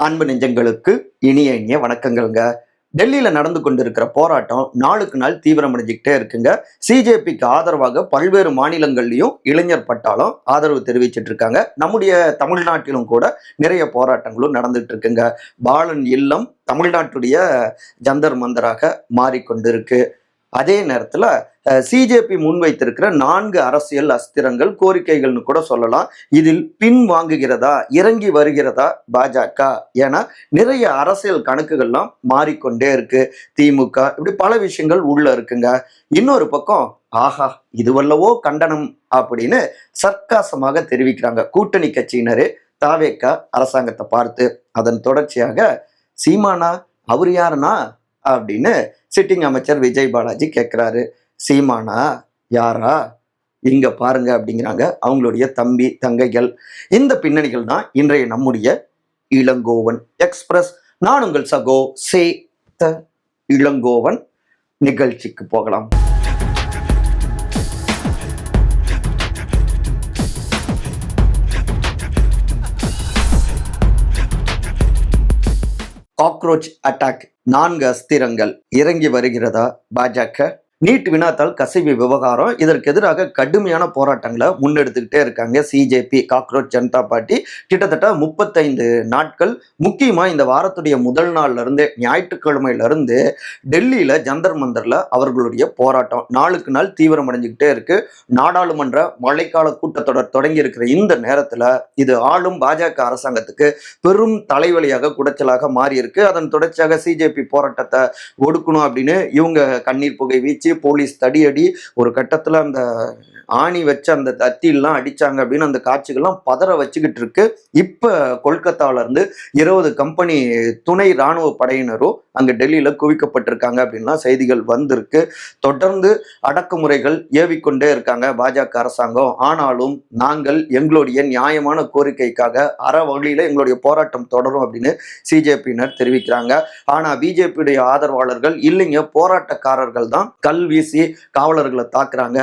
அன்பு நெஞ்சங்களுக்கு இனிய இனிய வணக்கங்கள்ங்க. டெல்லியில நடந்து கொண்டிருக்கிற போராட்டம் நாளுக்கு நாள் தீவிரமடைஞ்சுக்கிட்டே இருக்குங்க. சிஜேபிக்கு ஆதரவாக பல்வேறு மாநிலங்கள்லயும் இளைஞர் பட்டாளம் ஆதரவு தெரிவிச்சிட்டு இருக்காங்க. நம்முடைய தமிழ்நாட்டிலும் கூட நிறைய போராட்டங்களும் நடந்துட்டு இருக்குங்க. பாலன் இல்லம் தமிழ்நாட்டுடைய ஜந்தர் மந்தராக மாறிக்கொண்டிருக்கு. அதே நேரத்துல சிஜேபி முன்வைத்திருக்கிற 4 அரசியல் அஸ்திரங்கள் கோரிக்கைகள்னு கூட சொல்லலாம். இதில் பின் வாங்குகிறதா, இறங்கி வருகிறதா பாஜக? ஏன்னா நிறைய அரசியல் கணக்குகள்லாம் மாறிக்கொண்டே இருக்கு. திமுக இப்படி பல விஷயங்கள் உள்ள இருக்குங்க. இன்னொரு பக்கம் ஆஹா இதுவல்லவோ கண்டனம் அப்படின்னு சர்க்காசமாக தெரிவிக்கிறாங்க கூட்டணி கட்சியினரே தாவேக அரசாங்கத்தை பார்த்து. அதன் தொடர்ச்சியாக சீமானா அவர் யாருன்னா அப்படின்னு சிட்டிங் அமைச்சர் விஜய் பாலாஜி கேட்கிறாரு. சீமானா யாரா இங்க பாருங்க அப்படிங்கிறாங்க அவங்களுடைய தம்பி தங்கைகள். இந்த பின்னணிகள் தான் இன்றைய நம்முடைய இளங்கோவன் எக்ஸ்பிரஸ். நான் உங்கள் சகோ சே த இளங்கோவன். நிகழ்ச்சிக்கு போகலாம். காக்ரோச் அட்டாக் 4 அஸ்திரங்கள் இறங்கி வருகிறதா பாஜக? நீட் வினாத்தால் கசிவு விவகாரம், இதற்கு எதிராக கடுமையான போராட்டங்களை முன்னெடுத்துக்கிட்டே இருக்காங்க சிஜேபி காக்ரோச் ஜனதா பார்ட்டி. கிட்டத்தட்ட 35 நாட்கள், முக்கியமா இந்த வாரத்துடைய முதல் நாள்ல இருந்து ஞாயிற்றுக்கிழமையில இருந்து டெல்லியில ஜந்தர் மந்தர்ல அவர்களுடைய போராட்டம் நாளுக்கு நாள் தீவிரமடைஞ்சுக்கிட்டே இருக்கு. நாடாளுமன்ற மழைக்கால கூட்டத்தொடர் தொடங்கி இருக்கிற இந்த நேரத்துல இது ஆளும் பாஜக அரசாங்கத்துக்கு பெரும் தலைவலியாக குடைச்சலாக மாறி இருக்கு. அதன் தொடர்ச்சியாக சிஜேபி போராட்டத்தை ஒடுக்கணும் அப்படின்னு இவங்க கண்ணீர் புகை வீச்சு, போலீஸ் தடியடி, ஒரு கட்டத்துல அந்த ஆணி வச்ச அந்த தத்திலாம் அடிச்சாங்க அப்படின்னு அந்த காட்சிகள்லாம் பதற வச்சுக்கிட்டு இருக்கு. இப்ப கொல்கத்தாவில இருந்து 20 கம்பெனி துணை ராணுவ படையினரும் அங்க டெல்லியில குவிக்கப்பட்டிருக்காங்க அப்படின்லாம் செய்திகள் வந்திருக்கு. தொடர்ந்து அடக்குமுறைகள் ஏவிக்கொண்டே இருக்காங்க பாஜக அரசாங்கம். ஆனாலும் நாங்கள் எங்களுடைய நியாயமான கோரிக்கைக்காக அற வழியில எங்களுடைய போராட்டம் தொடரும் அப்படின்னு சிஜேபியினர் தெரிவிக்கிறாங்க. ஆனா பிஜேபியுடைய ஆதரவாளர்கள் இல்லைங்க, போராட்டக்காரர்கள் தான் கல் வீசி காவலர்களை தாக்குறாங்க,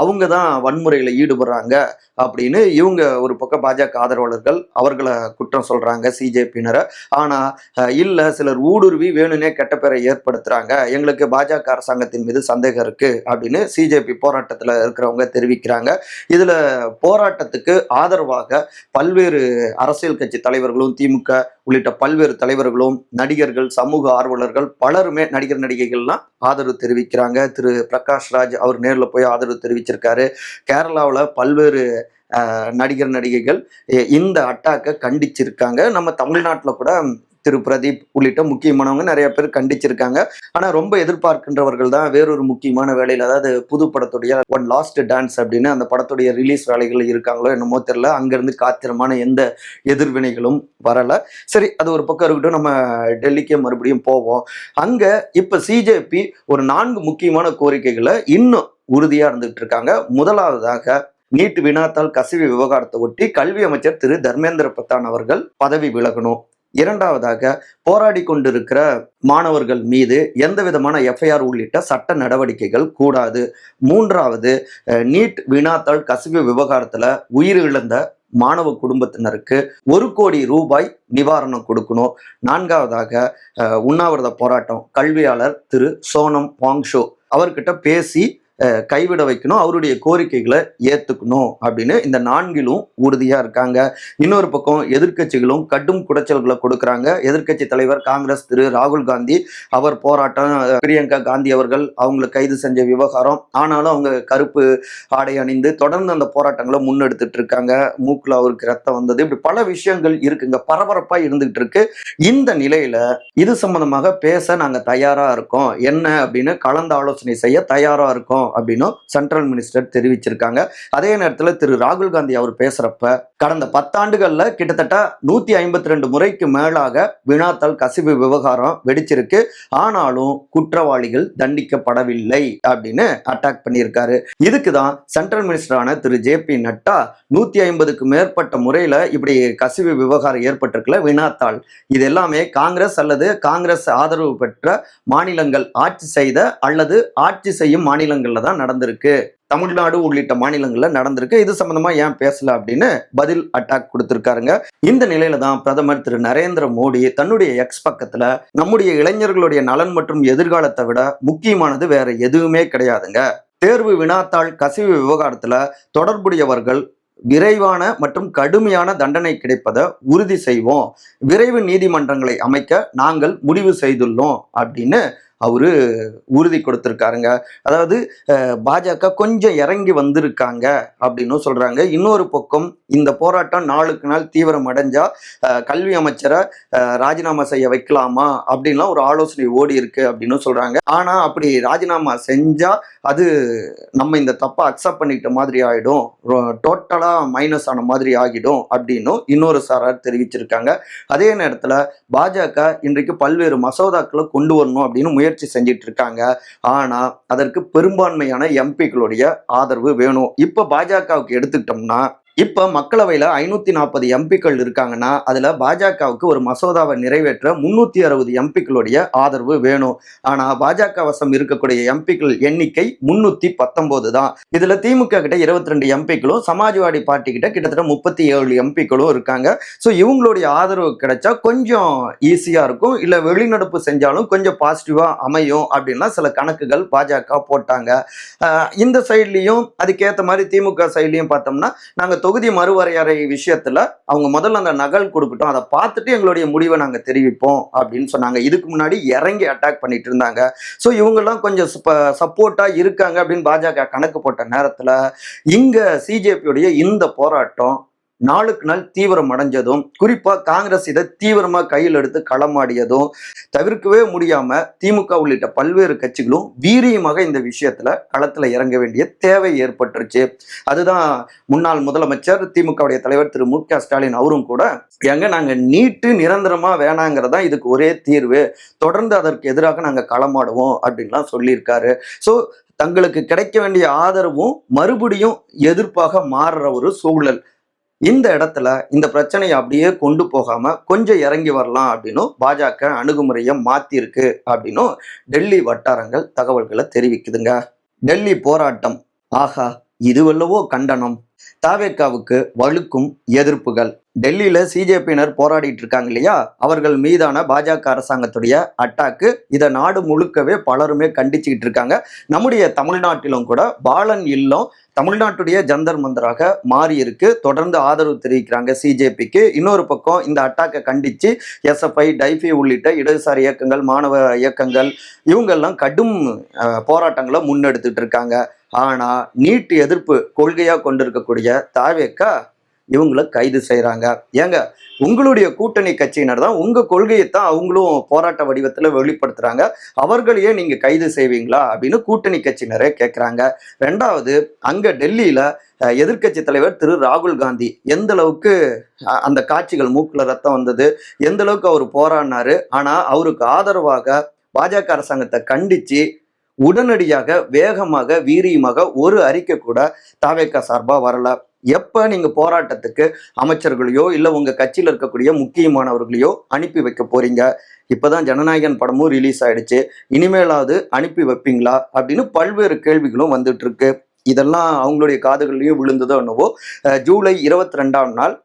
அவங்க தான் வன்முறையில ஈடுபடுறாங்க அப்படின்னு இவங்க ஒரு பக்கம் பாஜக ஆதரவாளர்கள் அவர்களை குற்றம் சொல்றாங்க சிஜேபியினரை. ஆனா இல்ல, சிலர் ஊடுருவி வேணும்னே கெட்ட பேரை ஏற்படுத்துறாங்க, எங்களுக்கு பாஜக அரசாங்கத்தின் மீது சந்தேகம் இருக்கு அப்படின்னு சிஜேபி போராட்டத்துல இருக்கிறவங்க தெரிவிக்கிறாங்க. இதுல போராட்டத்துக்கு ஆதரவாக பல்வேறு அரசியல் கட்சி தலைவர்களும் திமுக உள்ளிட்ட பல்வேறு தலைவர்களும் நடிகர்கள் சமூக ஆர்வலர்கள் பலருமே நடிகர் நடிகைகள்லாம் ஆதரவு தெரிவிக்கிறாங்க. திரு பிரகாஷ் ராஜ் அவர் நேரில் போய் ஆதரவு தெரிவிச்சிருக்காரு. கேரளாவில் பல்வேறு நடிகர் நடிகைகள் இந்த அட்டாக்கை கண்டிச்சிருக்காங்க. நம்ம தமிழ்நாட்டில் கூட திரு பிரதீப் உள்ளிட்ட முக்கியமானவங்க நிறைய பேர் கண்டிச்சிருக்காங்க. ஆனா ரொம்ப எதிர்பார்க்கின்றவர்கள் தான் வேறொரு முக்கியமான வேலையில், அதாவது புது படத்துடைய ஒன் லாஸ்ட் டான்ஸ் அப்படின்னு அந்த படத்துடைய ரிலீஸ் வேலைகள் இருக்காங்களோ என்னமோ தெரியல. அங்கிருந்து காத்திரமான எந்த எதிர்வினைகளும் வரல. சரி, அது ஒரு பக்கம் இருக்கட்டும், நம்ம டெல்லிக்கே மறுபடியும் போவோம். அங்க இப்ப சிஜேபி ஒரு 4 முக்கியமான கோரிக்கைகளை இன்னும் உறுதியா இருந்துகிட்டு இருக்காங்க. முதலாவதாக நீட் வினாத்தால் கசிவு விவகாரத்தை ஒட்டி கல்வி அமைச்சர் திரு தர்மேந்திர பிரதான் அவர்கள் பதவி விலகணும். இரண்டாவதாக போராடி கொண்டிருக்கிற மாணவர்கள் மீது எந்த விதமான எஃப்ஐஆர் உள்ளிட்ட சட்ட நடவடிக்கைகள் கூடாது. மூன்றாவது, நீட் வினாத்தாள் கசிவு விவகாரத்துல உயிரிழந்த மாணவ குடும்பத்தினருக்கு 1 கோடி ரூபாய் நிவாரணம் கொடுக்கணும். நான்காவதாக உண்ணாவிரத போராட்டம் கல்வியாளர் திரு சோனம் வாங்ஷோ அவர்கிட்ட பேசி கைவிட வைக்கணும், அவருடைய கோரிக்கைகளை ஏத்துக்கணும் அப்படின்னு இந்த 4லும் உறுதியா இருக்காங்க. இன்னொரு பக்கம் எதிர்கட்சிகளும் கடும் குடைச்சல்களை கொடுக்கறாங்க. எதிர்கட்சி தலைவர் காங்கிரஸ் திரு ராகுல் காந்தி அவர் போராட்டம், பிரியங்கா காந்தி அவர்கள் அவங்களை கைது செஞ்ச விவகாரம், ஆனாலும் அவங்க கருப்பு ஆடை அணிந்து தொடர்ந்து அந்த போராட்டங்களை முன்னெடுத்துட்டு இருக்காங்க. மூக்குல அவருக்கு ரத்தம் வந்தது, இப்படி பல விஷயங்கள் இருக்குங்க, பரபரப்பா இருந்துகிட்டு இருக்கு. இந்த நிலையில இது சம்பந்தமாக பேச நாங்க தயாரா இருக்கோம், என்ன அப்படின்னு கலந்து ஆலோசனை செய்ய தயாரா இருக்கோம் அப்படின்னு சென்ட்ரல் மினிஸ்டர் தெரிவிச்சிருக்காங்க. அதே நேரத்தில் திரு ராகுல் காந்தி அவர் பேசுறப்ப கடந்த 10 ஆண்டுகள்ல கிட்டத்தட்ட 152 முறைக்கு மேலாக வினாத்தாள் கசிவு விவகாரம் வெடிச்சிருக்கு, ஆனாலும் குற்றவாளிகள் தண்டிக்கப்படவில்லை அப்படின்னு அட்டாக் பண்ணியிருக்காரு. இதுக்குதான் சென்ட்ரல் மினிஸ்டரான திரு ஜே.பி. நட்டா 150க்கு மேற்பட்ட முறையில இப்படி கசிவு விவகாரம் ஏற்பட்டிருக்கல வினாத்தாள், இது எல்லாமே காங்கிரஸ் அல்லது காங்கிரஸ் ஆதரவு பெற்ற மாநிலங்கள் ஆட்சி செய்த அல்லது ஆட்சி செய்யும் மாநிலங்கள் மாநிலங்கள்ல தான் நடந்திருக்கு, தமிழ்நாடு உள்ளிட்ட மாநிலங்கள்ல நடந்திருக்கு. இது சம்பந்தமா ஏன் பேசல அப்படின்னு பதில் அட்டாக் கொடுத்திருக்காருங்க. இந்த நிலையில தான் பிரதமர் திரு நரேந்திர மோடி தன்னுடைய எக்ஸ் பக்கத்துல நம்முடைய இளைஞர்களுடைய நலன் மற்றும் எதிர்காலத்தை விட முக்கியமானது வேற எதுவுமே கிடையாதுங்க. தேர்வு வினாத்தாள் கசிவு விவகாரத்துல தொடர்புடையவர்கள் விரைவான மற்றும் கடுமையான தண்டனை கிடைப்பதை உறுதி செய்வோம், விரைவு நீதிமன்றங்களை அமைக்க நாங்கள் முடிவு செய்துள்ளோம் அப்படின்னு அவரு உறுதி கொடுத்திருக்காருங்க. அதாவது பாஜக கொஞ்சம் இறங்கி வந்திருக்காங்க அப்படின்னு சொல்றாங்க. இன்னொரு பக்கம் இந்த போராட்டம் நாளுக்கு நாள் தீவிரம் அடைஞ்சா கல்வி அமைச்சரை ராஜினாமா செய்ய வைக்கலாமா அப்படின்லாம் ஒரு ஆலோசனை ஓடி இருக்கு அப்படின்னு சொல்றாங்க. ஆனா அப்படி ராஜினாமா செஞ்சா அது நம்ம இந்த தப்பை அக்செப்ட் பண்ணிட்ட மாதிரி ஆயிடும், டோட்டலா மைனஸ் ஆன மாதிரி ஆகிடும் அப்படின்னு இன்னொரு சாரார் தெரிவிச்சிருக்காங்க. அதே நேரத்துல பாஜக இன்றைக்கு பல்வேறு மசோதாக்களை கொண்டு வரணும் அப்படின்னு முயற்சி செஞ்சிட்டு இருக்காங்க. ஆனா அதற்கு பெரும்பான்மையான எம்பிக்களுடைய ஆதரவு வேணும். இப்ப பாஜகவுக்கு எடுத்துக்கிட்டோம்னா, இப்ப மக்களவையில 540 எம்பிக்கள் இருக்காங்கன்னா அதுல பாஜகவுக்கு ஒரு மசோதாவை நிறைவேற்ற 360 எம்பிக்களுடைய ஆதரவு வேணும். ஆனா பாஜக வசம் இருக்கக்கூடிய எம்பிக்கள் எண்ணிக்கை 319 தான். இதுல திமுக கிட்ட 22 எம்பிக்களும், சமாஜ்வாடி பார்ட்டி கிட்ட கிட்டத்தட்ட 37 எம்பிக்களும் இருக்காங்க. ஸோ இவங்களுடைய ஆதரவு கிடைச்சா கொஞ்சம் ஈஸியா இருக்கும், இல்ல வெளிநடப்பு செஞ்சாலும் கொஞ்சம் பாசிட்டிவா அமையும் அப்படின்லாம் சில கணக்குகள் பாஜக போட்டாங்க. இந்த சைட்லயும் அதுக்கேற்ற மாதிரி திமுக சைட்லயும் பார்த்தோம்னா, நாங்க தொகுதி மறுவரையறை விஷயத்துல அவங்க முதல்ல அந்த நகல் கொடுக்கட்டும், அதை பார்த்துட்டு எங்களுடைய முடிவை நாங்க தெரிவிப்போம் அப்படின்னு சொன்னாங்க. இதுக்கு முன்னாடி இறங்கி அட்டாக் பண்ணிட்டு இருந்தாங்க. ஸோ இவங்கெல்லாம் கொஞ்சம் சப்போர்ட்டா இருக்காங்க அப்படின்னு பாஜக கணக்கு போட்ட நேரத்துல இங்க சிஜேபியுடைய இந்த போராட்டம் நாளுக்கு நாள் தீவிரம் அடைஞ்சதும், குறிப்பா காங்கிரஸ் இதை தீவிரமா கையில் எடுத்து களமாடியதும் தவிர்க்கவே முடியாம திமுக உள்ளிட்ட பல்வேறு கட்சிகளும் வீரியமாக இந்த விஷயத்துல களத்துல இறங்க வேண்டிய தேவை ஏற்பட்டுருச்சு. அதுதான் முன்னாள் முதலமைச்சர் திமுகவுடைய தலைவர் திரு மு.க. ஸ்டாலின் அவரும் கூட, ஏங்க நாங்க நீட்டு நிரந்தரமா வேணாங்கிறதா இதுக்கு ஒரே தீர்வு, தொடர்ந்து அதற்கு எதிராக நாங்க களமாடுவோம் அப்படின்லாம் சொல்லியிருக்காரு. ஸோ தங்களுக்கு கிடைக்க வேண்டிய ஆதரவும் மறுபடியும் எதிர்ப்பாக மாறுற ஒரு சூழல். இந்த இடத்துல இந்த பிரச்சனையை அப்படியே கொண்டு போகாம கொஞ்சம் இறங்கி வரலாம் அப்படின்னும் பாஜக அணுகுமுறையை மாத்திருக்கு அப்படின்னும் டெல்லி வட்டாரங்கள் தகவல்களை தெரிவிக்குதுங்க. டெல்லி போராட்டம், ஆஹா இதுவல்லவோ கண்டனம், தாவேக்காவுக்கு வலுக்கும் எதிர்ப்புகள். டெல்லியில சிஜேபியினர் போராடிட்டு இருக்காங்க இல்லையா, அவர்கள் மீதான பாஜக அரசாங்கத்துடைய அட்டாக்கு இதை நாடு முழுக்கவே பலருமே கண்டிச்சுக்கிட்டு இருக்காங்க. நம்முடைய தமிழ்நாட்டிலும் கூட பாலன் இல்லம் தமிழ்நாட்டுடைய ஜந்தர் மந்தராக மாறி இருக்கு. தொடர்ந்து ஆதரவு தெரிவிக்கிறாங்க சிஜேபிக்கு. இன்னொரு பக்கம் இந்த அட்டாக்கை கண்டிச்சு எஸ்எஃப்ஐ, டைஃபி உள்ளிட்ட இடதுசாரி இயக்கங்கள், மாணவ இயக்கங்கள் இவங்கெல்லாம் கடும் போராட்டங்களை முன்னெடுத்துட்டு இருக்காங்க. ஆனா நீட் எதிர்ப்பு கொள்கையா கொண்டிருக்கக்கூடிய தாவேக்கா இவங்களை கைது செய்யறாங்க. ஏங்க உங்களுடைய கூட்டணி கட்சியினர் தான் உங்க கொள்கையை தான் அவங்களும் போராட்ட வடிவத்துல வெளிப்படுத்துறாங்க, அவர்களையே நீங்க கைது செய்வீங்களா அப்படின்னு கூட்டணி கட்சியினரே கேட்கிறாங்க. ரெண்டாவது, அங்க டெல்லியில எதிர்கட்சி தலைவர் திரு ராகுல் காந்தி எந்த அளவுக்கு அந்த காட்சிகள், மூக்குல ரத்தம் வந்தது, எந்த அளவுக்கு அவர் போராடினாரு. ஆனா அவருக்கு ஆதரவாக பாஜக அரசாங்கத்தை கண்டிச்சு உடனடியாக வேகமாக வீரியமாக ஒரு அறிக்கை கூட தாவேக்கா சார்பா வரல. எப்ப நீங்க போராட்டத்துக்கு அமைச்சர்களையோ இல்ல உங்க கட்சியில இருக்கக்கூடிய முக்கியமானவர்களையோ அனுப்பி வைக்க போறீங்க? இப்பதான் ஜனநாயகன் படமும் ரிலீஸ் ஆயிடுச்சு, இனிமேலாவது அனுப்பி வைப்பீங்களா அப்படின்னு பல்வேறு கேள்விகளும் வந்துட்டு இருக்கு. இதெல்லாம் அவங்களுடைய காதுகள்லயும் விழுந்ததோ என்னவோ, ஜூலை 22ஆம் நாள்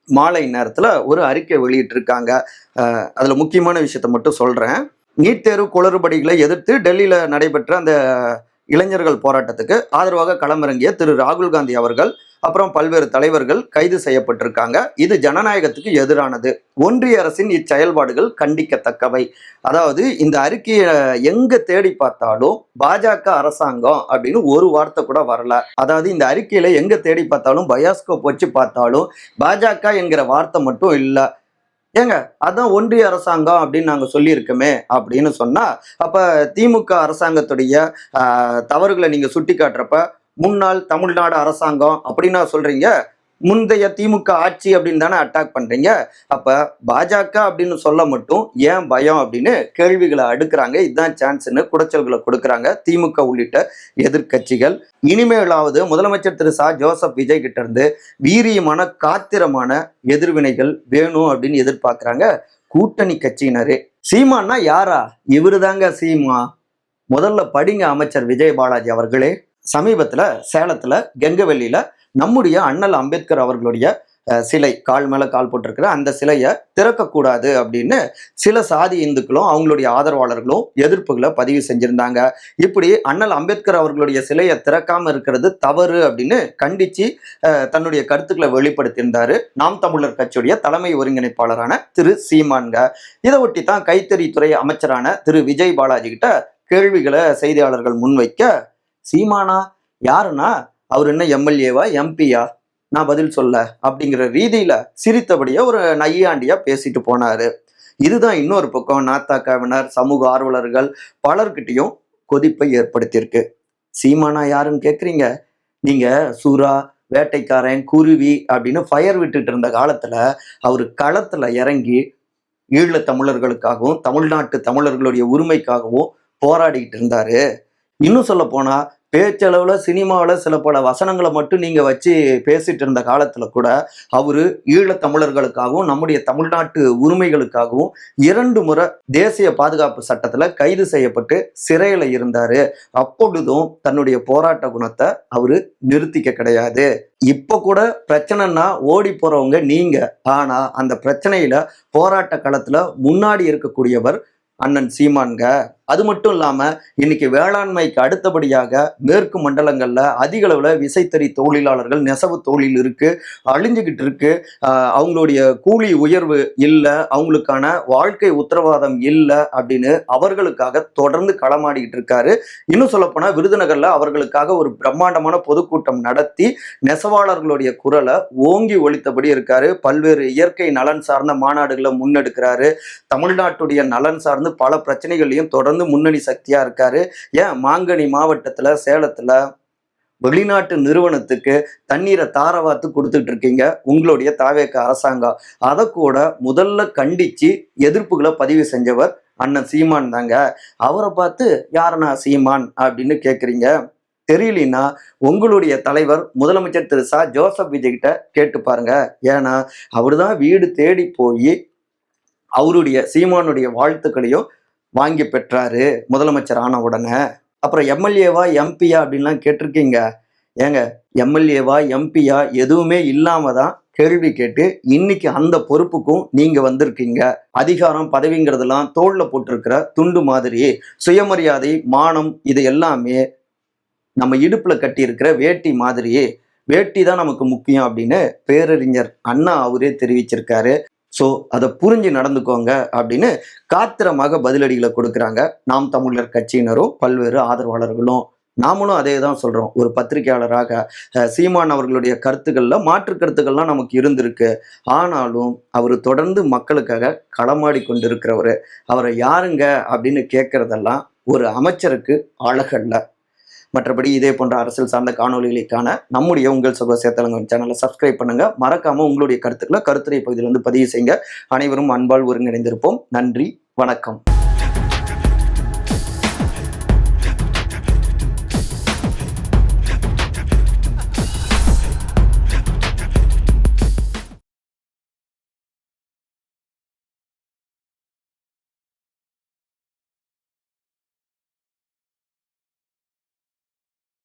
மாலை நேரத்துல ஒரு அறிக்கை வெளியிட்டு இருக்காங்க. அதுல முக்கியமான விஷயத்த மட்டும் சொல்றேன். நீட் தேர்வு குளறுபடிகளை எதிர்த்து டெல்லியில நடைபெற்ற அந்த இளைஞர்கள் போராட்டத்துக்கு ஆதரவாக களமிறங்கிய திரு ராகுல் காந்தி அவர்கள், அப்புறம் பல்வேறு தலைவர்கள் கைது செய்யப்பட்டிருக்காங்க. இது ஜனநாயகத்துக்கு எதிரானது. ஒன்றிய அரசின் இச்செயல்பாடுகள் கண்டிக்கத்தக்கவை. அதாவது இந்த அறிக்கையை எங்க தேடி பார்த்தாலும் பாஜக அரசாங்கம் அப்படின்னு ஒரு வார்த்தை கூட வரல. அதாவது இந்த அறிக்கையில எங்க தேடி பார்த்தாலும், பயாஸ்கோப் வச்சு பார்த்தாலும் பாஜக என்கிற வார்த்தை மட்டும் இல்லை. ஏங்க அதான் ஒன்றிய அரசாங்கம் அப்படின்னு நாங்கள் சொல்லியிருக்கோமே அப்படின்னு சொன்னா, அப்ப திமுக அரசாங்கத்துடைய தவறுகளை நீங்க சுட்டி காட்டுறப்ப முன்னாள் தமிழ்நாடு அரசாங்கம் அப்படின்னா சொல்றீங்க, முந்தைய திமுக ஆட்சி அப்படின்னு தானே அட்டாக் பண்றீங்க. அப்ப பாஜக அப்படின்னு சொல்ல மட்டும் ஏன் பயம் அப்படின்னு கேள்விகளை அடுக்குறாங்க. இதுதான் சான்ஸ்ன்னு குடைச்சல்களை கொடுக்குறாங்க திமுக உள்ளிட்ட எதிர்கட்சிகள். இனிமேலாவது முதலமைச்சர் திரு ஜோசப் விஜய் கிட்ட இருந்து வீரியமான காத்திரமான எதிர்வினைகள் வேணும் அப்படின்னு எதிர்பார்க்கிறாங்க கூட்டணி கட்சியினரே. சீமான்னா யாரா? இவரு தாங்க சீமா. முதல்ல படிங்க அமைச்சர் விஜய் பாலாஜி அவர்களே. சமீபத்துல சேலத்துல கெங்கவெள்ளியில நம்முடைய அண்ணல் அம்பேத்கர் அவர்களுடைய சிலை கால் மேல கால் போட்டிருக்கிற அந்த சிலையை திறக்கக்கூடாது அப்படின்னு சில சாதி இந்துக்களும் அவங்களுடைய ஆதரவாளர்களும் எதிர்ப்புகளை பதிவு செஞ்சிருந்தாங்க. இப்படி அண்ணல் அம்பேத்கர் அவர்களுடைய சிலையை திறக்காம இருக்கிறது தவறு அப்படின்னு கண்டிச்சு தன்னுடைய கருத்துக்களை வெளிப்படுத்தியிருந்தாரு நாம் தமிழர் கட்சியுடைய தலைமை ஒருங்கிணைப்பாளரான திரு சீமான்க. இதை ஒட்டி தான் கைத்தறித்துறை அமைச்சரான திரு விஜய் பாலாஜி கிட்ட கேள்விகளை செய்தியாளர்கள் முன்வைக்க, சீமானா யாருன்னா அவர் என்ன எம்எல்ஏவா எம்பியா, நான் பதில் சொல்ல அப்படிங்கிற ரீதியில சிரித்தபடியே ஒரு நையாண்டியா பேசிட்டு போனாரு. இதுதான் இன்னொரு பக்கம் நாத்தாக்காவினர் சமூக ஆர்வலர்கள் பலர்கிட்டையும் கொதிப்பை ஏற்படுத்தியிருக்கு. சீமானா யாருன்னு கேக்குறீங்க? நீங்க சூரா, வேட்டைக்காரன், குருவி அப்படின்னு ஃபயர் விட்டுட்டு இருந்த காலத்துல அவரு களத்துல இறங்கி ஈழத் தமிழர்களுக்காகவும் தமிழ்நாட்டு தமிழர்களுடைய உரிமைக்காகவும் போராடிக்கிட்டு இருந்தாரு. இன்னும் சொல்ல போனா பேச்சளவுல சினிமாவில் சில பல வசனங்களை மட்டும் நீங்க வச்சு பேசிட்டு இருந்த காலத்துல கூட அவரு ஈழத் தமிழர்களுக்காகவும் நம்முடைய தமிழ்நாட்டு உரிமைகளுக்காகவும் 2 முறை தேசிய பாதுகாப்பு சட்டத்துல கைது செய்யப்பட்டு சிறையில இருந்தாரு. அப்பொழுதும் தன்னுடைய போராட்ட குணத்தை அவரு நிறுத்திக்க கிடையாது. இப்ப கூட பிரச்சனைன்னா ஓடி போறவங்க நீங்க, ஆனா அந்த பிரச்சனையில போராட்ட களத்துல முன்னாடி இருக்கக்கூடியவர் அண்ணன் சீமான்க. அது மட்டும் இல்லாம இன்னைக்கு வேளாண்மைக்கு அடுத்தபடியாக மேற்கு மண்டலங்கள்ல அதிக அளவுல விசைத்தறி தொழிலாளர்கள் நெசவு தொழில் இருக்கு, அழிஞ்சுகிட்டு இருக்கு. அவங்களுடைய கூலி உயர்வு இல்லை, அவங்களுக்கான வாழ்க்கை உத்தரவாதம் இல்லை அப்படின்னு அவர்களுக்காக தொடர்ந்து களமாடிக்கிட்டு இருக்காரு. இன்னும் சொல்ல போனா விருதுநகர்ல அவர்களுக்காக ஒரு பிரம்மாண்டமான பொதுக்கூட்டம் நடத்தி நெசவாளர்களுடைய குரலை ஓங்கி ஒலித்தபடி இருக்காரு. பல்வேறு இயற்கை நலன் சார்ந்த மாநாடுகளை முன்னெடுக்கிறாரு. தமிழ்நாட்டுடைய நலன் சார்ந்து பல பிரச்சனைகளையும் தொடர்ந்து முன்னணி சக்தியா இருக்காரு. ஏன் மாங்கனி மாவட்டத்துல சேலத்துல வெளிநாட்டு நிறுவனத்துக்கு தண்ணீரை தாரவாத்து கொடுத்துட்டு இருக்கீங்க உங்களுடைய தாவேக அரசாங்கம். அதை கூட முதல்ல கண்டிச்சு எதிர்ப்புகளை பதிவு செஞ்சவர் அண்ணன் சீமான் தாங்க. அவரை பார்த்து யாருன்னா சீமான் அப்படின்னு கேக்குறீங்க? தெரியலனா உங்களுடைய தலைவர் முதலமைச்சர் திரு ச ஜோசப் விஜய் கிட்ட கேட்டு பாருங்க. ஏன்னா அவருதான் வீடு தேடி போய் அவருடைய சீமானுடைய வாழ்த்துக்களையும் வாங்கி பெற்றாரு முதலமைச்சர் ஆன உடனே. அப்புறம் எம்எல்ஏவா எம்பியா அப்படின்லாம் கேட்டிருக்கீங்க. ஏங்க எம்எல்ஏவா எம்பியா எதுவுமே இல்லாம தான் கேள்வி கேட்டு இன்னைக்கு அந்த பொறுப்புக்கும் நீங்க வந்திருக்கீங்க. அதிகாரம் பதவிங்கிறதெல்லாம் தோல்ல போட்டிருக்கிற துண்டு மாதிரி. சுயமரியாதை மானம் இது எல்லாமே நம்ம இடுப்புல கட்டி இருக்கிற வேட்டி மாதிரி. வேட்டி தான் நமக்கு முக்கியம் அப்படின்னு பேரறிஞர் அண்ணா அவரே தெரிவிச்சிருக்காரு. ஸோ அதை புரிஞ்சு நடந்துக்கோங்க அப்படின்னு காத்திரமாக பதிலடிகளை கொடுக்குறாங்க நாம் தமிழர் கட்சியினரும் பல்வேறு ஆதரவாளர்களும். நாமளும் அதே தான் சொல்றோம். ஒரு பத்திரிகையாளராக சீமான் அவர்களுடைய கருத்துக்கள்ல மாற்று கருத்துக்கள்லாம் நமக்கு இருந்திருக்கு. ஆனாலும் அவர் தொடர்ந்து மக்களுக்காக களமாடி கொண்டிருக்கிறவர். அவரை யாருங்க அப்படின்னு கேட்கறதெல்லாம் ஒரு அமைச்சருக்கு அழகல்ல. மற்றபடி இதே போன்ற அரசியல் சார்ந்த காணொலிகளுக்கான நம்முடைய உங்கள் சுக சேத்தலங்கம் சேனலை சப்ஸ்கிரைப் பண்ணுங்க. மறக்காம உங்களுடைய கருத்துக்களை கருத்துரை பகுதியில் பதிவு செய்யுங்க. அனைவரும் அன்பால் ஒருங்கிணைந்திருப்போம். நன்றி, வணக்கம்.